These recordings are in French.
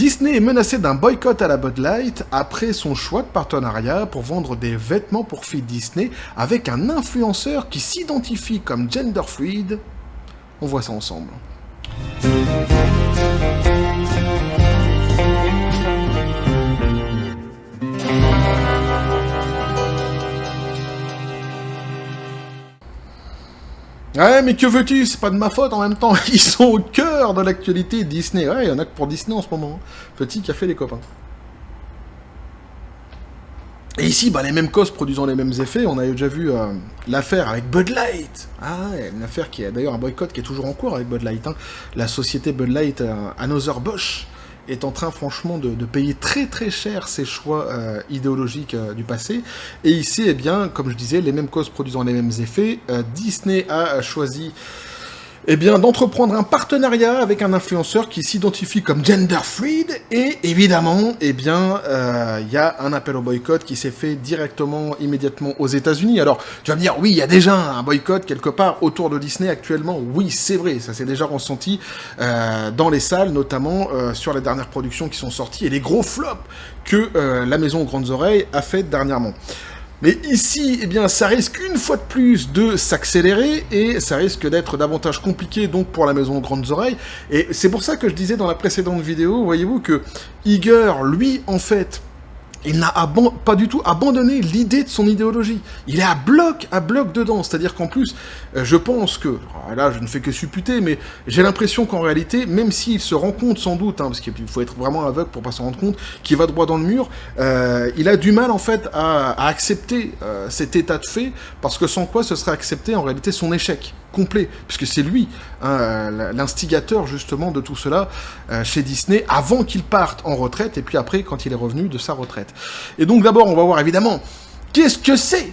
Disney est menacé d'un boycott à la Bud Light après son choix de partenariat pour vendre des vêtements pour filles Disney avec un influenceur qui s'identifie comme gender fluid. On voit ça ensemble. Ouais, mais que veux-tu, c'est pas de ma faute en même temps. Ils sont au cœur de l'actualité Disney. Ouais, il y en a que pour Disney en ce moment. Petit café les copains. Et ici, bah, les mêmes causes produisant les mêmes effets. On a déjà vu l'affaire avec Bud Light. Ah, une affaire qui a d'ailleurs un boycott qui est toujours en cours avec Bud Light. Hein. La société Bud Light, Anheuser-Busch, est en train franchement de payer très très cher ses choix idéologiques du passé. Et ici, eh bien, comme je disais, les mêmes causes produisant les mêmes effets. Disney a choisi eh bien, d'entreprendre un partenariat avec un influenceur qui s'identifie comme gender fluid, et évidemment, eh bien, y a un appel au boycott qui s'est fait directement, immédiatement aux États-Unis. Alors, tu vas me dire, oui, il y a déjà un boycott quelque part autour de Disney actuellement. Oui, c'est vrai, ça s'est déjà ressenti dans les salles, notamment sur les dernières productions qui sont sorties et les gros flops que la maison aux grandes oreilles a fait dernièrement. Mais ici, eh bien, ça risque une fois de plus de s'accélérer et ça risque d'être davantage compliqué donc pour la maison aux grandes oreilles. Et c'est pour ça que je disais dans la précédente vidéo, voyez-vous que Iger, lui, en fait, il n'a pas du tout abandonné l'idée de son idéologie. Il est à bloc dedans. C'est-à-dire qu'en plus, je pense que, là je ne fais que supputer, mais j'ai l'impression qu'en réalité, même s'il se rend compte sans doute, hein, parce qu'il faut être vraiment aveugle pour pas s'en rendre compte, qu'il va droit dans le mur, il a du mal en fait à accepter cet état de fait, parce que sans quoi ce serait accepter en réalité son échec complet, puisque c'est lui, hein, l'instigateur justement de tout cela chez Disney, avant qu'il parte en retraite, et puis après quand il est revenu de sa retraite. Et donc d'abord on va voir évidemment, qu'est-ce que c'est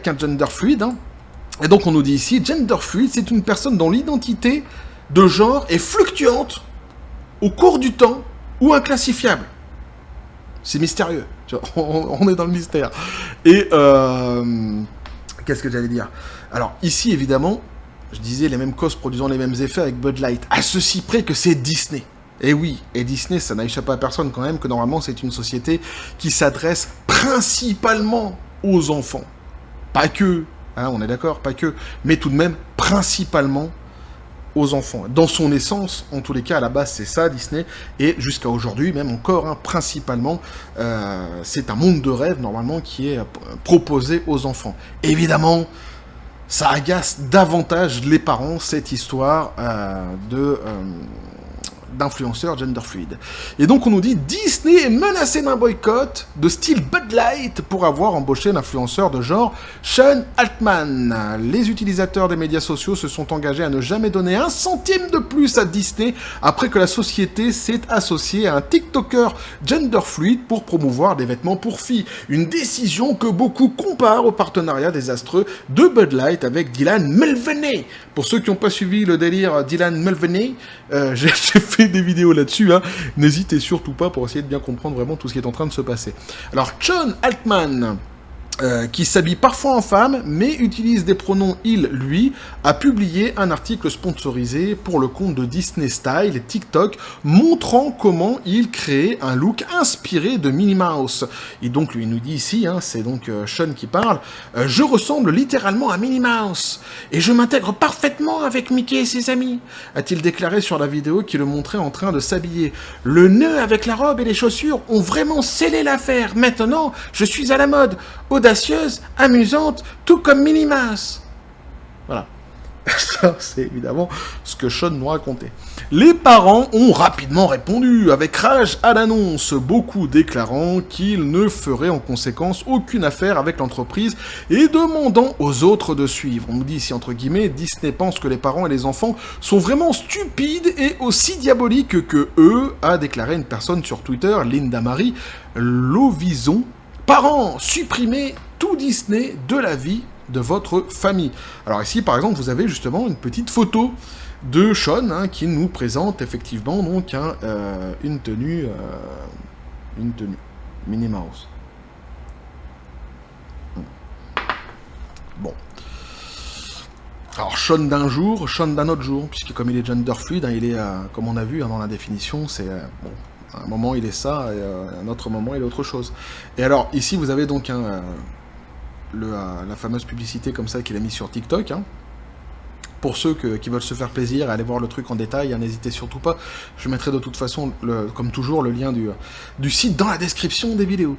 qu'un gender fluid, hein. Et donc on nous dit ici, gender fluid, c'est une personne dont l'identité de genre est fluctuante au cours du temps ou inclassifiable. C'est mystérieux, on est dans le mystère. Et qu'est-ce que j'allais dire? Alors ici évidemment, je disais les mêmes causes produisant les mêmes effets avec Bud Light, à ceci près que c'est Disney. Et oui, et Disney, ça n'a échappé à personne quand même, que normalement c'est une société qui s'adresse principalement aux enfants. Pas que, hein, on est d'accord, pas que, mais tout de même principalement aux enfants. Dans son essence, en tous les cas, à la base, c'est ça, Disney, et jusqu'à aujourd'hui, même encore, hein, principalement, c'est un monde de rêve, normalement, qui est proposé aux enfants. Évidemment, ça agace davantage les parents, cette histoire d'influenceurs gender fluid. Et donc on nous dit Disney est menacé d'un boycott de style Bud Light pour avoir embauché l'influenceur de genre Sean Altman. Les utilisateurs des médias sociaux se sont engagés à ne jamais donner un centime de plus à Disney après que la société s'est associée à un TikToker gender fluid pour promouvoir des vêtements pour filles. Une décision que beaucoup comparent au partenariat désastreux de Bud Light avec Dylan Mulvaney. Pour ceux qui n'ont pas suivi le délire Dylan Mulvaney, j'ai fait des vidéos là-dessus, hein. N'hésitez surtout pas pour essayer de bien comprendre vraiment tout ce qui est en train de se passer. Alors, Sean Altman, qui s'habille parfois en femme, mais utilise des pronoms il, lui, a publié un article sponsorisé pour le compte de Disney Style, TikTok, montrant comment il créait un look inspiré de Minnie Mouse. Et donc, lui, il nous dit ici, hein, c'est donc Sean qui parle, je ressemble littéralement à Minnie Mouse, et je m'intègre parfaitement avec Mickey et ses amis, a-t-il déclaré sur la vidéo qui le montrait en train de s'habiller. Le nœud avec la robe et les chaussures ont vraiment scellé l'affaire. Maintenant, je suis à la mode, audacieuse, amusante, tout comme Minnie Mouse. Voilà. Ça, c'est évidemment ce que Sean nous racontait. Les parents ont rapidement répondu, avec rage à l'annonce, beaucoup déclarant qu'ils ne feraient en conséquence aucune affaire avec l'entreprise et demandant aux autres de suivre. On nous dit ici entre guillemets, Disney pense que les parents et les enfants sont vraiment stupides et aussi diaboliques que eux, a déclaré une personne sur Twitter, Linda Marie Lovison. Parents, supprimez tout Disney de la vie de votre famille. Alors ici, par exemple, vous avez justement une petite photo de Sean, hein, qui nous présente effectivement donc une tenue Minnie Mouse. Bon. Alors Sean d'un jour, Sean d'un autre jour, puisque comme il est gender fluid, hein, il est, comme on a vu hein, dans la définition, c'est bon. À un moment, il est ça, et à un autre moment, il est autre chose. Et alors, ici, vous avez donc la fameuse publicité comme ça qu'il a mis sur TikTok, hein. Pour ceux qui veulent se faire plaisir et aller voir le truc en détail, n'hésitez surtout pas. Je mettrai de toute façon, comme toujours, le lien du site dans la description des vidéos.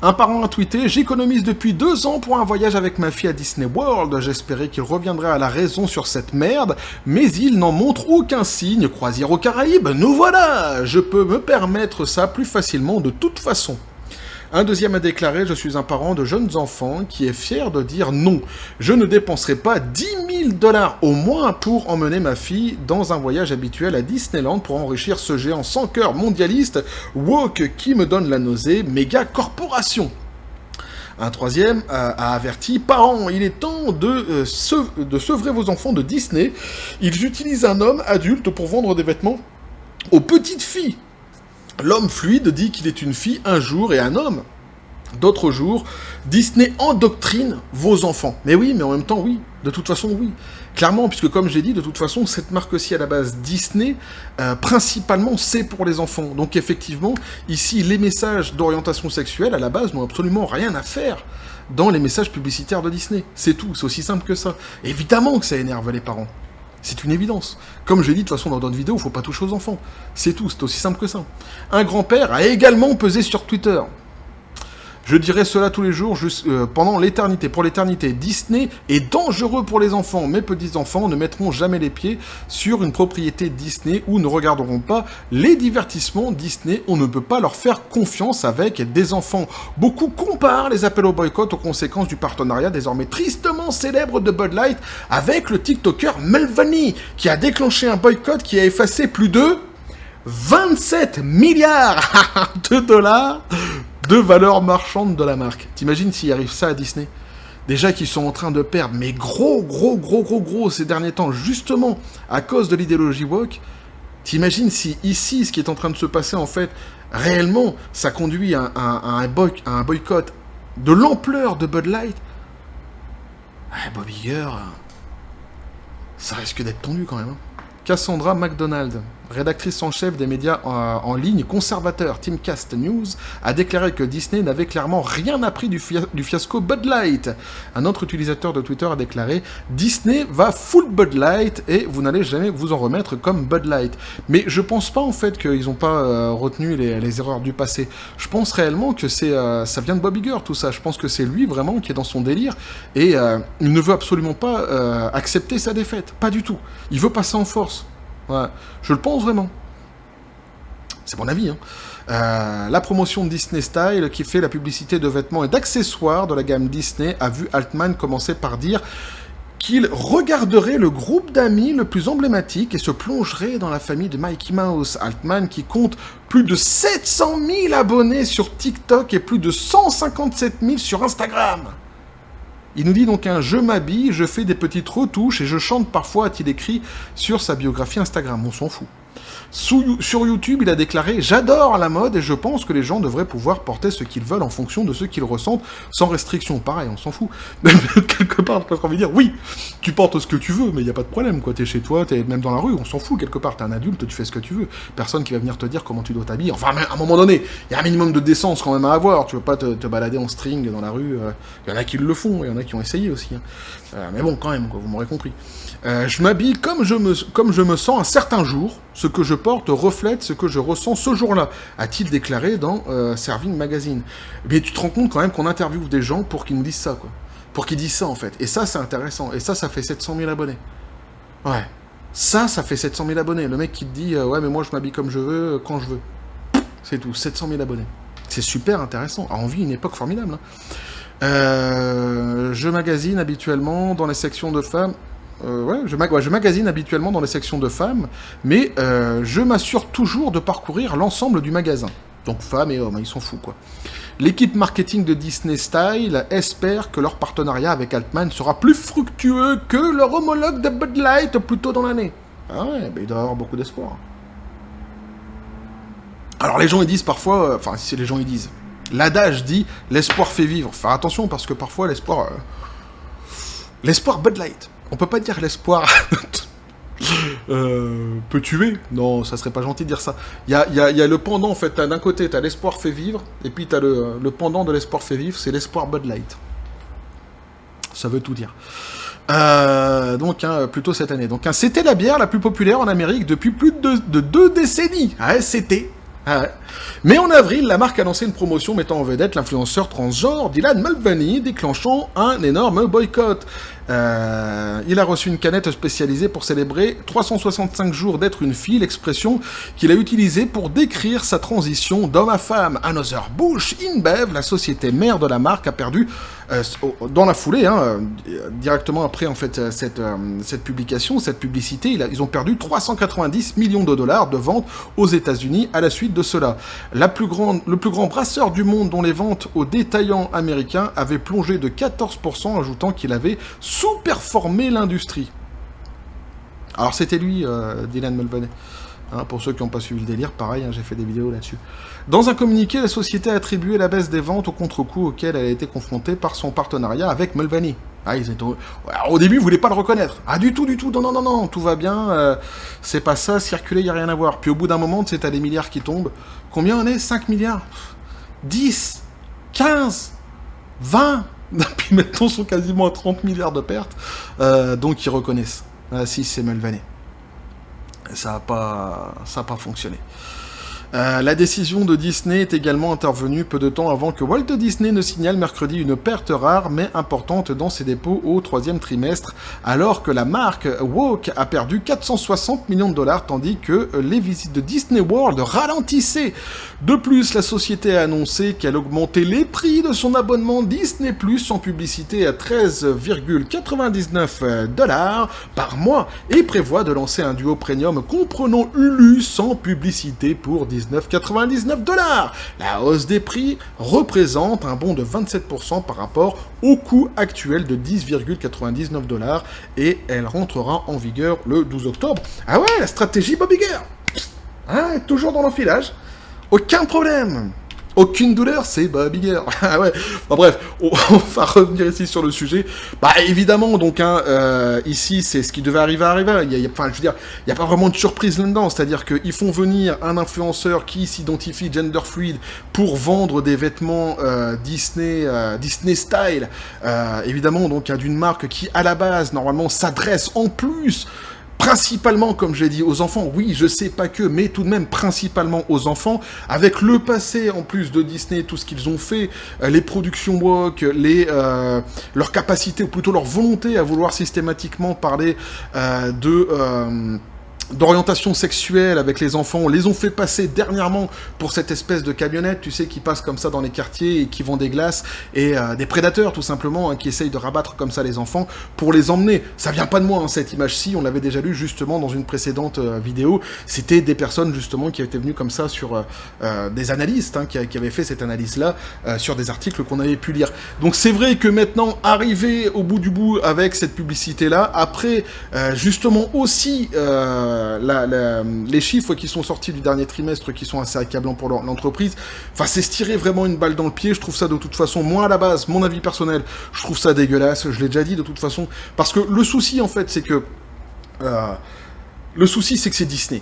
Un parent a tweeté: j'économise depuis 2 ans pour un voyage avec ma fille à Disney World. J'espérais qu'il reviendrait à la raison sur cette merde, mais il n'en montre aucun signe. Croisière aux Caraïbes, nous voilà! Je peux me permettre ça plus facilement de toute façon. Un deuxième a déclaré: je suis un parent de jeunes enfants qui est fier de dire non. Je ne dépenserai pas 10 000 $ au moins pour emmener ma fille dans un voyage habituel à Disneyland pour enrichir ce géant sans cœur mondialiste woke qui me donne la nausée, méga corporation. Un troisième a averti: parents, il est temps de sevrer vos enfants de Disney. Ils utilisent un homme adulte pour vendre des vêtements aux petites filles. L'homme fluide dit qu'il est une fille un jour et un homme d'autres jours. Disney endoctrine vos enfants. Mais oui, mais en même temps, oui. De toute façon, oui. Clairement, puisque comme j'ai dit, de toute façon, cette marque-ci, à la base, Disney, principalement, c'est pour les enfants. Donc effectivement, ici, les messages d'orientation sexuelle, à la base, n'ont absolument rien à faire dans les messages publicitaires de Disney. C'est tout, c'est aussi simple que ça. Évidemment que ça énerve les parents. C'est une évidence. Comme j'ai dit de toute façon dans d'autres vidéos, il ne faut pas toucher aux enfants. C'est tout, c'est aussi simple que ça. Un grand-père a également pesé sur Twitter. Je dirais cela tous les jours, pendant l'éternité. Pour l'éternité, Disney est dangereux pour les enfants. Mes petits-enfants ne mettront jamais les pieds sur une propriété Disney ou ne regarderont pas les divertissements Disney. On ne peut pas leur faire confiance avec des enfants. Beaucoup comparent les appels au boycott aux conséquences du partenariat désormais tristement célèbre de Bud Light avec le TikToker Mulvaney, qui a déclenché un boycott qui a effacé plus de 27 milliards de dollars de valeur marchande de la marque. T'imagines s'il arrive ça à Disney? Déjà qu'ils sont en train de perdre, mais gros, ces derniers temps, justement, à cause de l'idéologie woke. T'imagines si ici, ce qui est en train de se passer, en fait, réellement, ça conduit à un boycott de l'ampleur de Bud Light. Bob Iger, ça risque d'être tendu quand même. Hein. Cassandra McDonald, rédactrice en chef des médias en ligne conservateurs Timcast News, a déclaré que Disney n'avait clairement rien appris du fiasco Bud Light. Un autre utilisateur de Twitter a déclaré: Disney va full Bud Light et vous n'allez jamais vous en remettre comme Bud Light. Mais je pense pas en fait qu'ils n'ont pas retenu les erreurs du passé. Je pense réellement que ça vient de Bob Iger tout ça. Je pense que c'est lui vraiment qui est dans son délire et il ne veut absolument pas accepter sa défaite. Pas du tout. Il veut passer en force. Ouais, je le pense vraiment. C'est mon avis. Hein. La promotion de Disney Style, qui fait la publicité de vêtements et d'accessoires de la gamme Disney, a vu Altman commencer par dire qu'il regarderait le groupe d'amis le plus emblématique et se plongerait dans la famille de Mickey Mouse. Altman, qui compte plus de 700 000 abonnés sur TikTok et plus de 157 000 sur Instagram. Il nous dit donc: je m'habille, je fais des petites retouches et je chante parfois, a-t-il écrit sur sa biographie Instagram. On s'en fout. Sur YouTube, il a déclaré: j'adore la mode et je pense que les gens devraient pouvoir porter ce qu'ils veulent en fonction de ce qu'ils ressentent, sans restriction. Pareil, on s'en fout. Quelque part, j'ai envie de dire, oui, tu portes ce que tu veux, mais il n'y a pas de problème, quoi. T'es chez toi, t'es même dans la rue, on s'en fout, quelque part. T'es un adulte, tu fais ce que tu veux. Personne qui va venir te dire comment tu dois t'habiller. Enfin, à un moment donné, il y a un minimum de décence quand même à avoir. Tu veux pas te balader en string dans la rue. Il y en a qui le font, il y en a qui ont essayé aussi. Hein. Mais bon, quand même, quoi, vous m'aurez compris. Je m'habille comme je me sens un certain jour. Ce que je porte reflète ce que je ressens ce jour-là, a-t-il déclaré dans Serving Magazine. Mais tu te rends compte quand même qu'on interviewe des gens pour qu'ils nous disent ça, quoi. Pour qu'ils disent ça, en fait. Et ça, c'est intéressant. Et ça fait 700 000 abonnés. Ouais. Ça fait 700 000 abonnés. Le mec qui te dit, ouais, mais moi, je m'habille comme je veux, quand je veux. C'est tout. 700 000 abonnés. C'est super intéressant. Alors, on vit une époque formidable. Hein. Je magasine habituellement dans les sections de femmes. Je magasine habituellement dans les sections de femmes, mais je m'assure toujours de parcourir l'ensemble du magasin. Donc femmes et hommes, ils s'en foutent, quoi. L'équipe marketing de Disney Style espère que leur partenariat avec Altman sera plus fructueux que leur homologue de Bud Light plus tôt dans l'année. Ah ouais, il doit y avoir beaucoup d'espoir. Alors les gens ils disent parfois, si les gens ils disent, l'adage dit l'espoir fait vivre. Faire attention parce que parfois l'espoir Bud Light. On peut pas dire l'espoir peut tuer. Non, ça serait pas gentil de dire ça. Il y a le pendant, en fait. D'un côté, t'as l'espoir fait vivre, et puis t'as le pendant de l'espoir fait vivre, c'est l'espoir Bud Light. Ça veut tout dire. Donc, plutôt cette année. Donc, c'était la bière la plus populaire en Amérique depuis plus de 2 décennies. Ah, c'était. Ah ouais. Mais en avril, la marque a lancé une promotion mettant en vedette l'influenceur transgenre Dylan Mulvaney, déclenchant un énorme boycott. Il a reçu une canette spécialisée pour célébrer 365 jours d'être une fille, l'expression qu'il a utilisée pour décrire sa transition d'homme à femme. Anheuser-Busch InBev, la société mère de la marque, a perdu dans la foulée, directement après en fait cette publication, cette publicité, ils ont perdu 390 millions de dollars de ventes aux États-Unis à la suite de cela. Le plus grand brasseur du monde dont les ventes aux détaillants américains avaient plongé de 14%, ajoutant qu'il avait sous-performé l'industrie. Alors c'était lui, Dylan Mulvaney. Pour ceux qui n'ont pas suivi le délire, pareil, j'ai fait des vidéos là-dessus. Dans un communiqué, la société a attribué la baisse des ventes au contre-coup auquel elle a été confrontée par son partenariat avec Mulvaney. Au début, vous voulez pas le reconnaître. Ah, du tout, non, tout va bien, c'est pas ça, circuler, il n'y a rien à voir. Puis au bout d'un moment, t'as les milliards qui tombent. Combien on est? 5 milliards 10 15 20 Puis maintenant, ils sont quasiment à 30 milliards de pertes. Donc ils reconnaissent. Si, c'est Mulvaney. Ça n'a pas fonctionné. La décision de Disney est également intervenue peu de temps avant que Walt Disney ne signale mercredi une perte rare mais importante dans ses dépôts au 3e trimestre, alors que la marque Walk a perdu 460 millions de dollars tandis que les visites de Disney World ralentissaient. De plus, la société a annoncé qu'elle augmentait les prix de son abonnement Disney Plus en publicité à 13,99 $ par mois et prévoit de lancer un duo premium comprenant Hulu sans publicité pour 19,99 $. La hausse des prix représente un bond de 27% par rapport au coût actuel de 10,99 $ et elle rentrera en vigueur le 12 octobre. Ah ouais, la stratégie Bob Iger. Toujours dans l'enfilage. Aucun problème. Aucune douleur, c'est Bob Iger. Ah ouais. Bon, bref, on va revenir ici sur le sujet. Évidemment, donc, ici, c'est ce qui devait arriver. Il y a pas vraiment de surprise là-dedans. C'est-à-dire qu'ils font venir un influenceur qui s'identifie gender fluid pour vendre des vêtements Disney style. Évidemment, donc, d'une marque qui, à la base, normalement, s'adresse en plus principalement, comme j'ai dit, aux enfants. Oui, je sais pas que, mais tout de même principalement aux enfants, avec le passé en plus de Disney, tout ce qu'ils ont fait, les productions woke, leur capacité, ou plutôt leur volonté à vouloir systématiquement parler d'orientation sexuelle avec les enfants. On les ont fait passer dernièrement pour cette espèce de camionnette, tu sais, qui passe comme ça dans les quartiers et qui vend des glaces, et des prédateurs tout simplement, qui essayent de rabattre comme ça les enfants pour les emmener. Ça vient pas de moi, cette image-ci, on l'avait déjà lu justement dans une précédente vidéo. C'était des personnes justement qui étaient venues comme ça sur des analystes, qui avaient fait cette analyse-là sur des articles qu'on avait pu lire. Donc c'est vrai que maintenant, arriver au bout du bout avec cette publicité-là, après justement aussi les chiffres qui sont sortis du dernier trimestre, qui sont assez accablants pour l'entreprise, c'est se tirer vraiment une balle dans le pied. Je trouve ça de toute façon, moi à la base, mon avis personnel, je trouve ça dégueulasse, je l'ai déjà dit de toute façon, parce que le souci en fait, c'est que c'est Disney.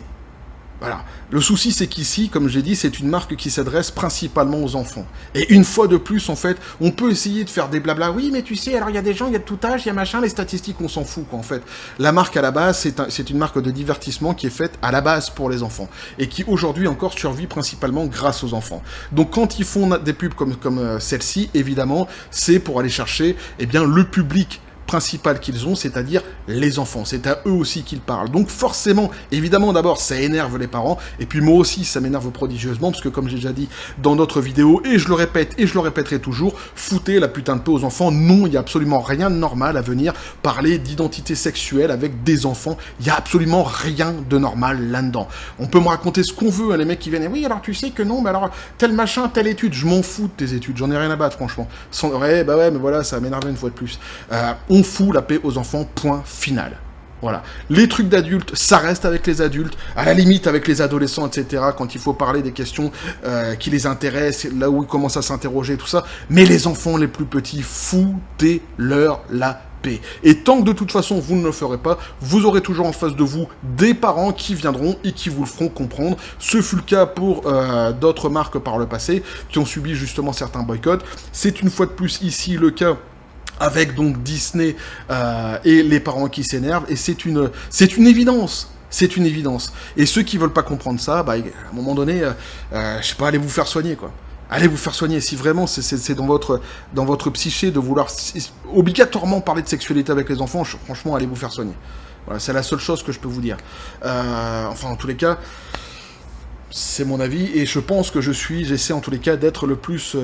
Voilà. Le souci, c'est qu'ici, comme j'ai dit, c'est une marque qui s'adresse principalement aux enfants. Et une fois de plus, en fait, on peut essayer de faire des blabla. Oui, mais tu sais, alors il y a des gens, il y a de tout âge, il y a machin, les statistiques, on s'en fout, quoi, en fait. La marque, à la base, c'est une marque de divertissement qui est faite à la base pour les enfants. Et qui, aujourd'hui, encore survit principalement grâce aux enfants. Donc, quand ils font des pubs comme celle-ci, évidemment, c'est pour aller chercher, le public principal qu'ils ont, c'est-à-dire les enfants. C'est à eux aussi qu'ils parlent. Donc forcément, évidemment, d'abord, ça énerve les parents, et puis moi aussi, ça m'énerve prodigieusement, parce que comme j'ai déjà dit dans d'autres vidéos, et je le répète, et je le répéterai toujours, foutez la putain de paix aux enfants. Non, il n'y a absolument rien de normal à venir parler d'identité sexuelle avec des enfants. Il n'y a absolument rien de normal là-dedans. On peut me raconter ce qu'on veut, les mecs qui viennent, oui, alors tu sais que non, mais alors, tel machin, telle étude, je m'en fous de tes études, j'en ai rien à battre, franchement. Ouais, mais voilà, ça m'énerve une fois de plus. On fout la paix aux enfants, point final. Voilà. Les trucs d'adultes, ça reste avec les adultes, à la limite avec les adolescents, etc., quand il faut parler des questions qui les intéressent, là où ils commencent à s'interroger, tout ça. Mais les enfants les plus petits, foutez-leur la paix. Et tant que de toute façon vous ne le ferez pas, vous aurez toujours en face de vous des parents qui viendront et qui vous le feront comprendre. Ce fut le cas pour d'autres marques par le passé, qui ont subi justement certains boycotts. C'est une fois de plus ici le cas avec donc Disney et les parents qui s'énervent, et c'est une évidence. C'est une évidence. Et ceux qui veulent pas comprendre ça, bah, à un moment donné, je sais pas, allez vous faire soigner, quoi. Allez vous faire soigner. Si vraiment c'est dans votre psyché de vouloir obligatoirement parler de sexualité avec les enfants, franchement, allez vous faire soigner. Voilà, c'est la seule chose que je peux vous dire. Enfin, en tous les cas, c'est mon avis, et je pense que j'essaie en tous les cas d'être le plus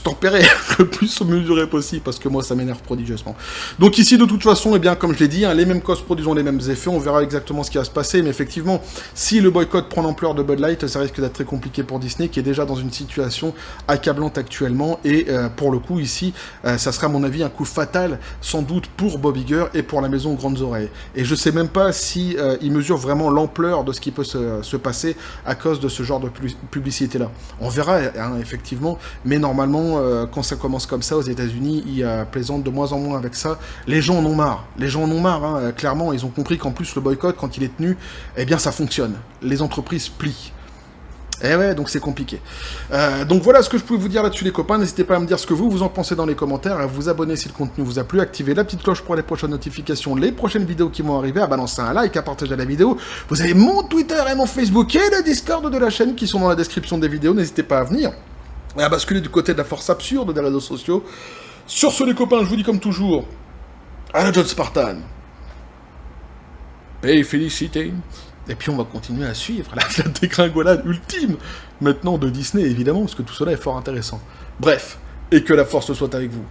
tempéré, le plus mesuré possible, parce que moi ça m'énerve prodigieusement. Donc ici, de toute façon, eh bien, comme je l'ai dit, hein, les mêmes causes produisent les mêmes effets, on verra exactement ce qui va se passer, mais effectivement, si le boycott prend l'ampleur de Bud Light, ça risque d'être très compliqué pour Disney, qui est déjà dans une situation accablante actuellement, et pour le coup, ici, ça sera à mon avis un coup fatal, sans doute pour Bob Iger et pour la maison Grandes Oreilles. Et je sais même pas si ils mesurent vraiment l'ampleur de ce qui peut se passer à cause de ce genre de publicité-là. On verra, hein, effectivement, mais normalement, quand ça commence comme ça aux États-Unis, ils plaisantent de moins en moins avec ça. Les gens en ont marre. Les gens en ont marre, hein, clairement. Ils ont compris qu'en plus, le boycott, quand il est tenu, eh bien, ça fonctionne. Les entreprises plient. Eh ouais, donc c'est compliqué. Donc voilà ce que je pouvais vous dire là-dessus, les copains. N'hésitez pas à me dire ce que vous en pensez dans les commentaires, à vous abonner si le contenu vous a plu, activer la petite cloche pour les prochaines notifications, les prochaines vidéos qui vont arriver, à balancer un like, à partager la vidéo. Vous avez mon Twitter et mon Facebook et le Discord de la chaîne qui sont dans la description des vidéos. N'hésitez pas à venir et à basculer du côté de la force absurde des réseaux sociaux. Sur ce, les copains, je vous dis comme toujours, à la John Spartan. Et félicité. Et puis on va continuer à suivre la dégringolade ultime, maintenant de Disney, évidemment, parce que tout cela est fort intéressant. Bref, et que la force soit avec vous.